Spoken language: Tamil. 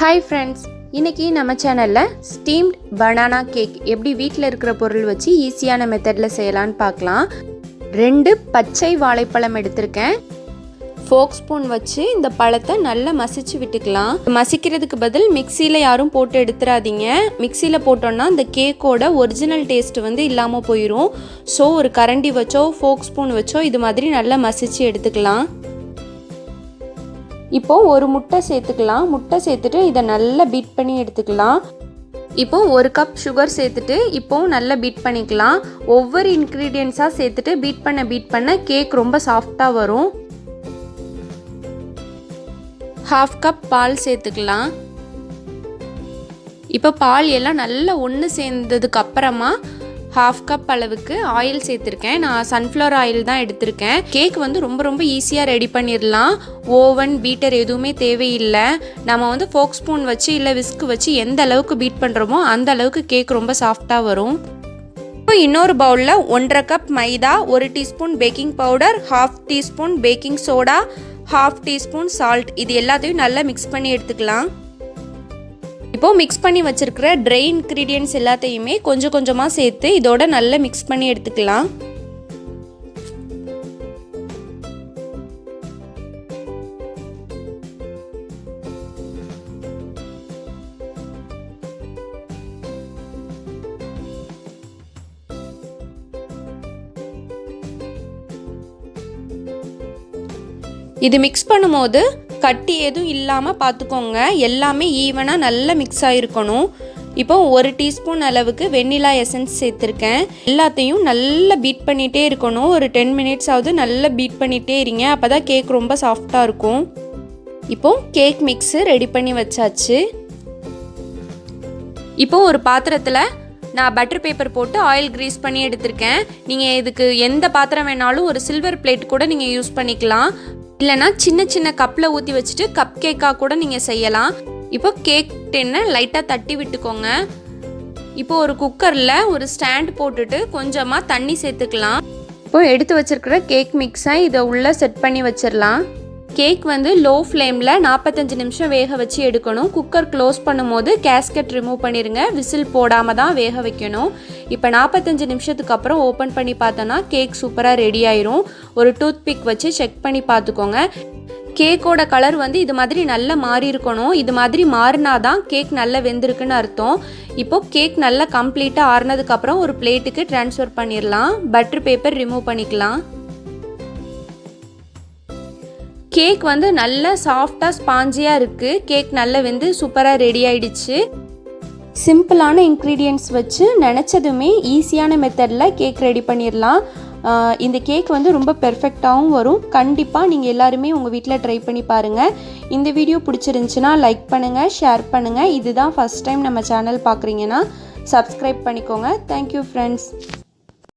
Hi friends, இன்னைக்கு நம்ம சேனல்ல ஸ்டீம்ட் பனானா கேக் எப்படி வீட்ல இருக்கிற பொருள் வச்சு ஈஸியான மெத்தட்ல செய்யலாம்னு பார்க்கலாம். 2 பச்சை வாழைப்பழம் எடுத்துர்க்கேன். ஃபோக் ஸ்பூன் வச்சு இந்த பழத்தை நல்லா மசிச்சு விட்டுக்கலாம். மசிக்கிறதுக்கு பதில் மிக்ஸில யாரும் போட்டு எடுத்துறாதீங்க. மிக்ஸில போட்டோம்னா இந்த கேக்கோட ஒரிஜினல் டேஸ்ட் வந்து இல்லாம போயிடும். சோ ஒரு கரண்டி வச்சோ ஃபோக் ஸ்பூன் வச்சோ இது மாதிரி நல்லா மசிச்சு எடுத்துக்கலாம். இப்போ ஒரு முட்டை சேர்த்துக்கலாம். முட்டை சேர்த்துட்டு இதை நல்லா பீட் பண்ணி எடுத்துக்கலாம். இப்போ 1 கப் சுகர் சேர்த்துட்டு இப்போ நல்லா பீட் பண்ணிக்கலாம். ஒவ்வொரு இன்க்ரீடியன்ஸாக சேர்த்துட்டு பீட் பண்ண கேக் ரொம்ப சாஃப்டாக வரும். 1/2 கப் பால் சேர்த்துக்கலாம். இப்போ பால் எல்லாம் நல்லா ஒன்று சேர்ந்ததுக்கு அப்புறமா 1/2 கப் அளவுக்கு ஆயில் சேர்த்துருக்கேன். நான் சன்ஃப்ளவர் ஆயில் தான் எடுத்திருக்கேன். கேக் வந்து ரொம்ப ஈஸியாக ரெடி பண்ணிடலாம். ஓவன் பீட்டர் எதுவுமே தேவையில்லை. நம்ம வந்து ஃபோக் ஸ்பூன் வச்சு இல்லை விஸ்க் வச்சு எந்த அளவுக்கு பீட் பண்ணுறோமோ அந்த அளவுக்கு கேக் ரொம்ப சாஃப்டாக வரும். இப்போ இன்னொரு பவுலில் 1/2 கப் மைதா, 1 teaspoon baking powder, 1/2 teaspoon baking soda, 1/2 teaspoon salt இது எல்லாத்தையும் நல்லா மிக்ஸ் பண்ணி எடுத்துக்கலாம். இப்போ மிக்ஸ் பண்ணி வச்சிருக்கிற ட்ரை இன்க்ரீடியன்ட்ஸ் எல்லாத்தையுமே கொஞ்சம் கொஞ்சமாக சேர்த்து இதோட நல்லா மிக்ஸ் பண்ணி எடுத்துக்கலாம். இது மிக்ஸ் பண்ணும்போது கட்டி எதுவும் இல்லாமல் பார்த்துக்கோங்க. எல்லாமே ஈவனாக நல்லா மிக்ஸ் ஆகிருக்கணும். இப்போ 1 டீஸ்பூன் அளவுக்கு வெண்ணிலா எசன்ஸ் சேர்த்துருக்கேன். எல்லாத்தையும் நல்லா பீட் பண்ணிகிட்டே இருக்கணும். ஒரு 10 மினிட்ஸ் ஆகுது நல்லா பீட் பண்ணிகிட்டே இருங்க. அப்போ தான் கேக் ரொம்ப சாஃப்டாக இருக்கும். இப்போ கேக் மிக்ஸு ரெடி பண்ணி வச்சாச்சு. இப்போ ஒரு பாத்திரத்தில் நான் பட்டர் பேப்பர் போட்டு ஆயில் க்ரீஸ் பண்ணி எடுத்திருக்கேன். நீங்கள் இதுக்கு எந்த பாத்திரம் வேணாலும் ஒரு சில்வர் பிளேட் கூட நீங்கள் யூஸ் பண்ணிக்கலாம். இல்லைனா சின்ன கப்பில் ஊற்றி வச்சுட்டு கப் கேக்காக கூட நீங்கள் செய்யலாம். இப்போ கேக் டின்னை லைட்டாக தட்டி விட்டுக்கோங்க. இப்போ ஒரு குக்கரில் ஒரு ஸ்டாண்ட் போட்டுட்டு கொஞ்சமாக தண்ணி சேர்த்துக்கலாம். இப்போ எடுத்து வச்சிருக்கிற கேக் மிக்ஸை இதை உள்ளே செட் பண்ணி வச்சிடலாம். கேக் வந்து லோ ஃப்ளேமில் 45 நிமிஷம் வேக வச்சு எடுக்கணும். குக்கர் க்ளோஸ் பண்ணும்போது கேஸ்கெட் ரிமூவ் பண்ணிடுங்க. விசில் போடாமல் தான் வேக வைக்கணும். இப்போ 45 நிமிஷத்துக்கு அப்புறம் ஓப்பன் பண்ணி பார்த்தோன்னா கேக் சூப்பராக ரெடி ஆயிரும். ஒரு டூத் பிக் வச்சு செக் பண்ணி பார்த்துக்கோங்க. கேக்கோட கலர் வந்து இது மாதிரி நல்லா மாறி இருக்கணும். இது மாதிரி மாறினாதான் கேக் நல்லா வெந்திருக்குன்னு அர்த்தம். இப்போது கேக் நல்லா கம்ப்ளீட்டாக ஆறுனதுக்கப்புறம் ஒரு பிளேட்டுக்கு ட்ரான்ஸ்ஃபர் பண்ணிடலாம். பட்டர் பேப்பர் ரிமூவ் பண்ணிக்கலாம். கேக் வந்து நல்லா சாஃப்டாக ஸ்பாஞ்சியாக இருக்குது. கேக் நல்லா வெந்து சூப்பராக ரெடி ஆகிடுச்சு. சிம்பிளான இன்க்ரீடியன்ட்ஸ் வச்சு நினச்சதுமே ஈஸியான மெத்தடில் கேக் ரெடி பண்ணிடலாம். இந்த கேக் வந்து ரொம்ப பெர்ஃபெக்டாகவும் வரும். கண்டிப்பாக நீங்கள் எல்லாருமே உங்கள் வீட்டில் ட்ரை பண்ணி பாருங்கள். இந்த வீடியோ பிடிச்சிருந்துச்சுன்னா லைக் பண்ணுங்கள், ஷேர் பண்ணுங்கள். இதுதான் ஃபஸ்ட் டைம் நம்ம சேனல் பார்க்குறீங்கன்னா சப்ஸ்கிரைப் பண்ணிக்கோங்க. Thank you friends.